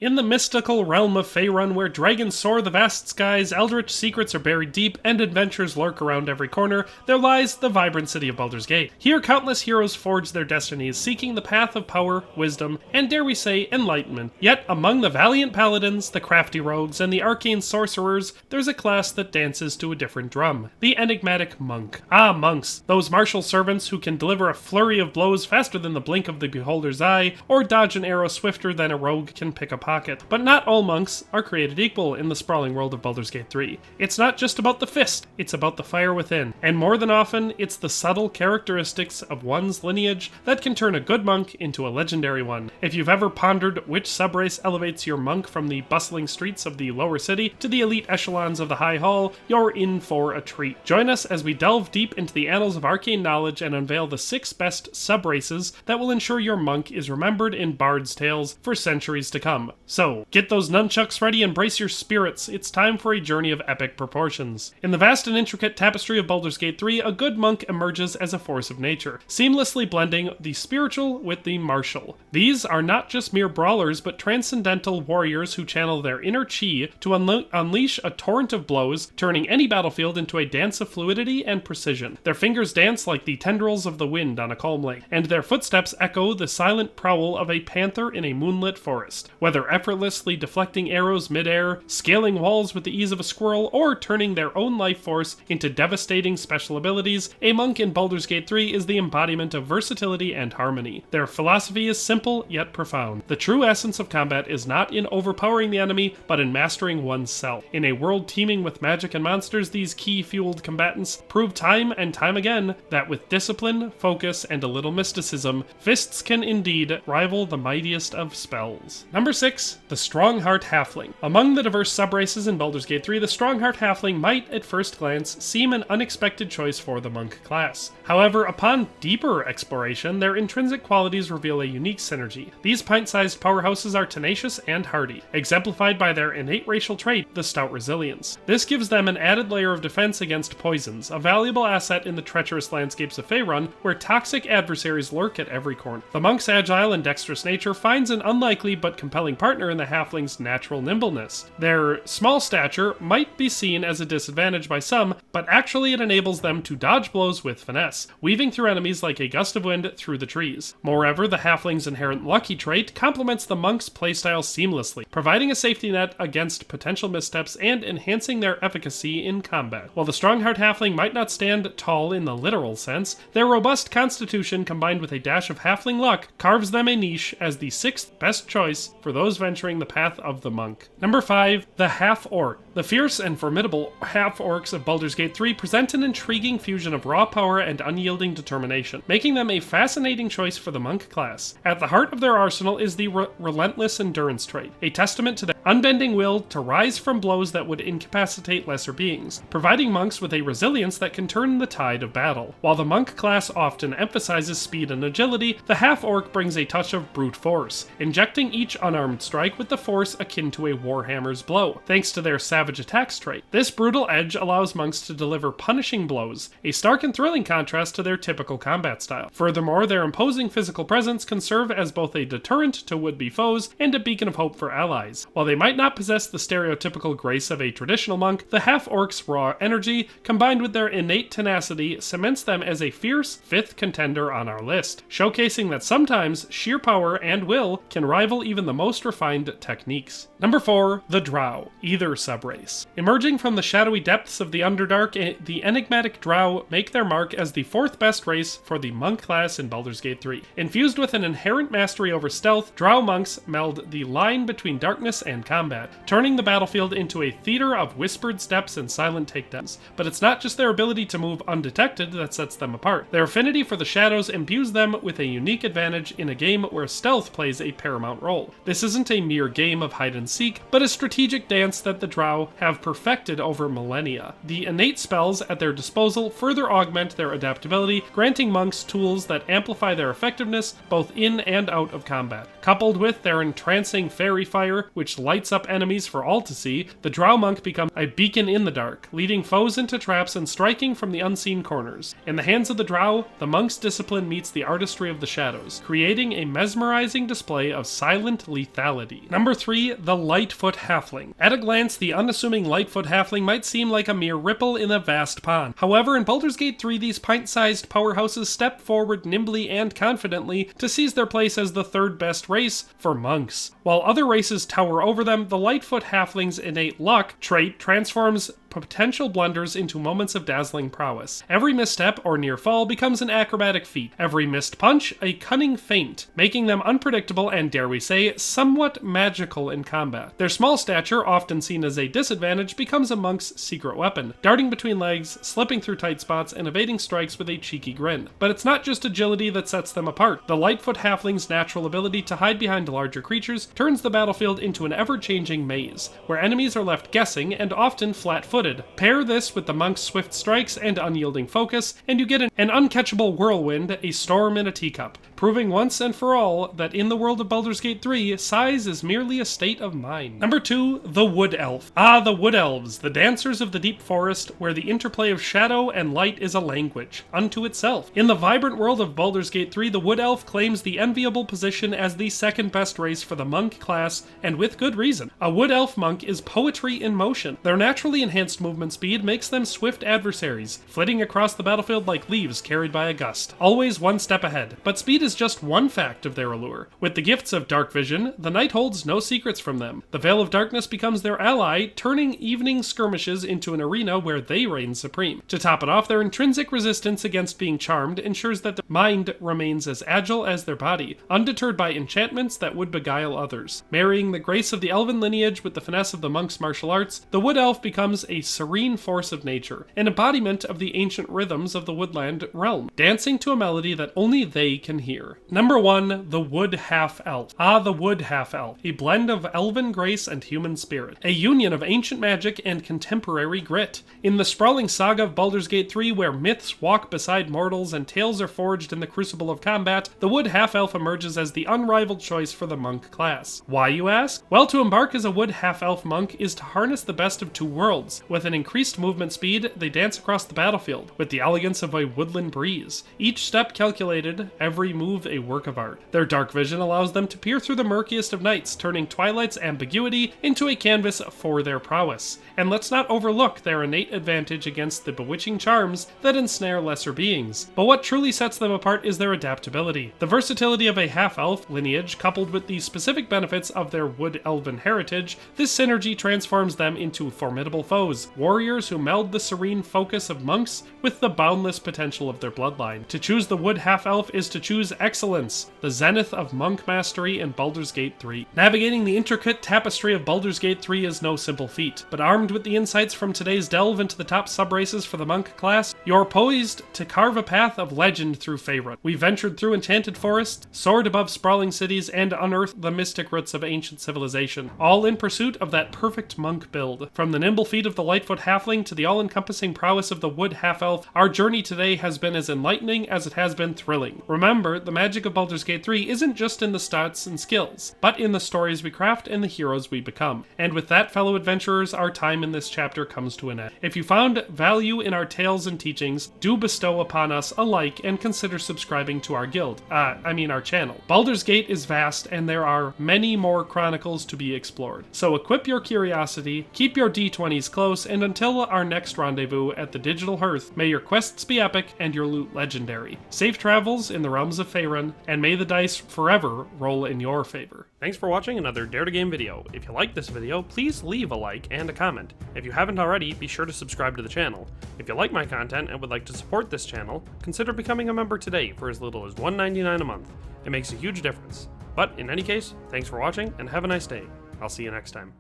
In the mystical realm of Faerun, where dragons soar the vast skies, eldritch secrets are buried deep, and adventures lurk around every corner, there lies the vibrant city of Baldur's Gate. Here, countless heroes forge their destinies, seeking the path of power, wisdom, and dare we say, enlightenment. Yet, among the valiant paladins, the crafty rogues, and the arcane sorcerers, there's a class that dances to a different drum. The enigmatic monk. Ah, monks, those martial servants who can deliver a flurry of blows faster than the blink of the beholder's eye, or dodge an arrow swifter than a rogue can pick a pocket. But not all monks are created equal in the sprawling world of Baldur's Gate 3. It's not just about the fist, it's about the fire within. And more than often, it's the subtle characteristics of one's lineage that can turn a good monk into a legendary one. If you've ever pondered which subrace elevates your monk from the bustling streets of the lower city to the elite echelons of the High Hall, you're in for a treat. Join us as we delve deep into the annals of arcane knowledge and unveil the 6 best subraces that will ensure your monk is remembered in Bard's tales for centuries to come. So, get those nunchucks ready and brace your spirits. It's time for a journey of epic proportions. In the vast and intricate tapestry of Baldur's Gate 3, a good monk emerges as a force of nature, seamlessly blending the spiritual with the martial. These are not just mere brawlers, but transcendental warriors who channel their inner chi to unleash a torrent of blows, turning any battlefield into a dance of fluidity and precision. Their fingers dance like the tendrils of the wind on a calm lake, and their footsteps echo the silent prowl of a panther in a moonlit forest. Whether effortlessly deflecting arrows midair, scaling walls with the ease of a squirrel, or turning their own life force into devastating special abilities, a monk in Baldur's Gate 3 is the embodiment of versatility and harmony. Their philosophy is simple yet profound. The true essence of combat is not in overpowering the enemy, but in mastering oneself. In a world teeming with magic and monsters, these ki-fueled combatants prove time and time again that with discipline, focus, and a little mysticism, fists can indeed rival the mightiest of spells. Number 6, the Strongheart Halfling. Among the diverse subraces in Baldur's Gate 3, the Strongheart Halfling might, at first glance, seem an unexpected choice for the monk class. However, upon deeper exploration, their intrinsic qualities reveal a unique synergy. These pint-sized powerhouses are tenacious and hardy, exemplified by their innate racial trait, the stout resilience. This gives them an added layer of defense against poisons, a valuable asset in the treacherous landscapes of Faerun, where toxic adversaries lurk at every corner. The monk's agile and dexterous nature finds an unlikely but compelling partner in the halfling's natural nimbleness. Their small stature might be seen as a disadvantage by some, but actually it enables them to dodge blows with finesse, weaving through enemies like a gust of wind through the trees. Moreover, the halfling's inherent lucky trait complements the monk's playstyle seamlessly, providing a safety net against potential missteps and enhancing their efficacy in combat. While the Strongheart Halfling might not stand tall in the literal sense, their robust constitution combined with a dash of halfling luck carves them a niche as the 6th best choice for those venturing the path of the monk. Number 5, the Half-Orc. The fierce and formidable half-orcs of Baldur's Gate 3 present an intriguing fusion of raw power and unyielding determination, making them a fascinating choice for the monk class. At the heart of their arsenal is the relentless endurance trait, a testament to their unbending will to rise from blows that would incapacitate lesser beings, providing monks with a resilience that can turn the tide of battle. While the monk class often emphasizes speed and agility, the half-orc brings a touch of brute force, injecting each unarmed strike with the force akin to a warhammer's blow, thanks to their savage attacks trait. This brutal edge allows monks to deliver punishing blows, a stark and thrilling contrast to their typical combat style. Furthermore, their imposing physical presence can serve as both a deterrent to would-be foes and a beacon of hope for allies. While they might not possess the stereotypical grace of a traditional monk, the half-orc's raw energy, combined with their innate tenacity, cements them as a fierce 5th contender on our list, showcasing that sometimes sheer power and will can rival even the most refined techniques. Number 4, the Drow, either subrace. Emerging from the shadowy depths of the Underdark, the enigmatic Drow make their mark as the 4th best race for the monk class in Baldur's Gate 3. Infused with an inherent mastery over stealth, Drow monks meld the line between darkness and combat, turning the battlefield into a theater of whispered steps and silent takedowns. But it's not just their ability to move undetected that sets them apart. Their affinity for the shadows imbues them with a unique advantage in a game where stealth plays a paramount role. This isn't a mere game of hide and seek, but a strategic dance that the Drow have perfected over millennia. The innate spells at their disposal further augment their adaptability, granting monks tools that amplify their effectiveness both in and out of combat. Coupled with their entrancing fairy fire, which lights up enemies for all to see, the Drow monk becomes a beacon in the dark, leading foes into traps and striking from the unseen corners. In the hands of the Drow, the monk's discipline meets the artistry of the shadows, creating a mesmerizing display of silent lethality. ability. Number 3, the Lightfoot Halfling. At a glance, the unassuming Lightfoot Halfling might seem like a mere ripple in a vast pond. However, in Baldur's Gate 3, these pint-sized powerhouses step forward nimbly and confidently to seize their place as the third best race for monks. While other races tower over them, the Lightfoot Halfling's innate luck trait transforms potential blunders into moments of dazzling prowess. Every misstep or near fall becomes an acrobatic feat. Every missed punch, a cunning feint, making them unpredictable and, dare we say, somewhat magical in combat. Their small stature, often seen as a disadvantage, becomes a monk's secret weapon, darting between legs, slipping through tight spots, and evading strikes with a cheeky grin. But it's not just agility that sets them apart. The Lightfoot Halfling's natural ability to hide behind larger creatures turns the battlefield into an ever-changing maze, where enemies are left guessing and often flat-footed. Pair this with the monk's swift strikes and unyielding focus, and you get an uncatchable whirlwind, a storm in a teacup, proving once and for all that in the world of Baldur's Gate 3, size is merely a state of mind. Number 2, the Wood Elf. The Wood Elves, the dancers of the deep forest, where the interplay of shadow and light is a language unto itself. In the vibrant world of Baldur's Gate 3, the Wood Elf claims the enviable position as the second best race for the monk class, and with good reason. A Wood Elf monk is poetry in motion. Their naturally enhanced movement speed makes them swift adversaries, flitting across the battlefield like leaves carried by a gust, always one step ahead. But speed is just one fact of their allure. With the gifts of dark vision, the night holds no secrets from them. The Veil of Darkness becomes their ally, turning evening skirmishes into an arena where they reign supreme. To top it off, their intrinsic resistance against being charmed ensures that the mind remains as agile as their body, undeterred by enchantments that would beguile others. Marrying the grace of the elven lineage with the finesse of the monk's martial arts, the Wood Elf becomes a serene force of nature, an embodiment of the ancient rhythms of the woodland realm, dancing to a melody that only they can hear. Number 1, the Wood Half-Elf. The Wood Half-Elf, a blend of elven grace and human spirit, a union of ancient magic and contemporary grit. In the sprawling saga of Baldur's Gate 3, where myths walk beside mortals and tales are forged in the crucible of combat, the Wood Half-Elf emerges as the unrivaled choice for the monk class. Why, you ask? Well, to embark as a Wood Half-Elf monk is to harness the best of two worlds. With an increased movement speed, they dance across the battlefield with the elegance of a woodland breeze. Each step calculated, every move a work of art. Their dark vision allows them to peer through the murkiest of nights, turning Twilight's ambiguity into a canvas for their prowess. And let's not overlook their innate advantage against the bewitching charms that ensnare lesser beings. But what truly sets them apart is their adaptability. The versatility of a half-elf lineage, coupled with the specific benefits of their wood elven heritage, this synergy transforms them into formidable foes, warriors who meld the serene focus of monks with the boundless potential of their bloodline. To choose the Wood Half-Elf is to choose excellence, the zenith of monk mastery in Baldur's Gate 3. Navigating the intricate tapestry of Baldur's Gate 3 is no simple feat, but armed with the insights from today's delve into the top subraces for the monk class, you're poised to carve a path of legend through Faerun. We ventured through enchanted forests, soared above sprawling cities, and unearthed the mystic roots of ancient civilization, all in pursuit of that perfect monk build. From the nimble feet of the Lightfoot Halfling to the all-encompassing prowess of the Wood Half-Elf, our journey today has been as enlightening as it has been thrilling. Remember, the magic of Baldur's Gate 3 isn't just in the stats and skills, but in the stories we craft and the heroes we become. And with that, fellow adventurers, our time in this chapter comes to an end. If you found value in our tales and teachings, do bestow upon us a like and consider subscribing to our guild. Our channel. Baldur's Gate is vast and there are many more chronicles to be explored. So equip your curiosity, keep your D20s close, and until our next rendezvous at the Digital Hearth, may your quests be epic and your loot legendary. Safe travels in the realms of Faerun, and may the dice forever roll in your favor. Thanks for watching another Dare to Game video. If you liked this video, please leave a like and a comment. If you haven't already, be sure to subscribe to the channel. If you like my content and would like to support this channel, consider becoming a member today for as little as $1.99 a month. It makes a huge difference. But in any case, thanks for watching and have a nice day. I'll see you next time.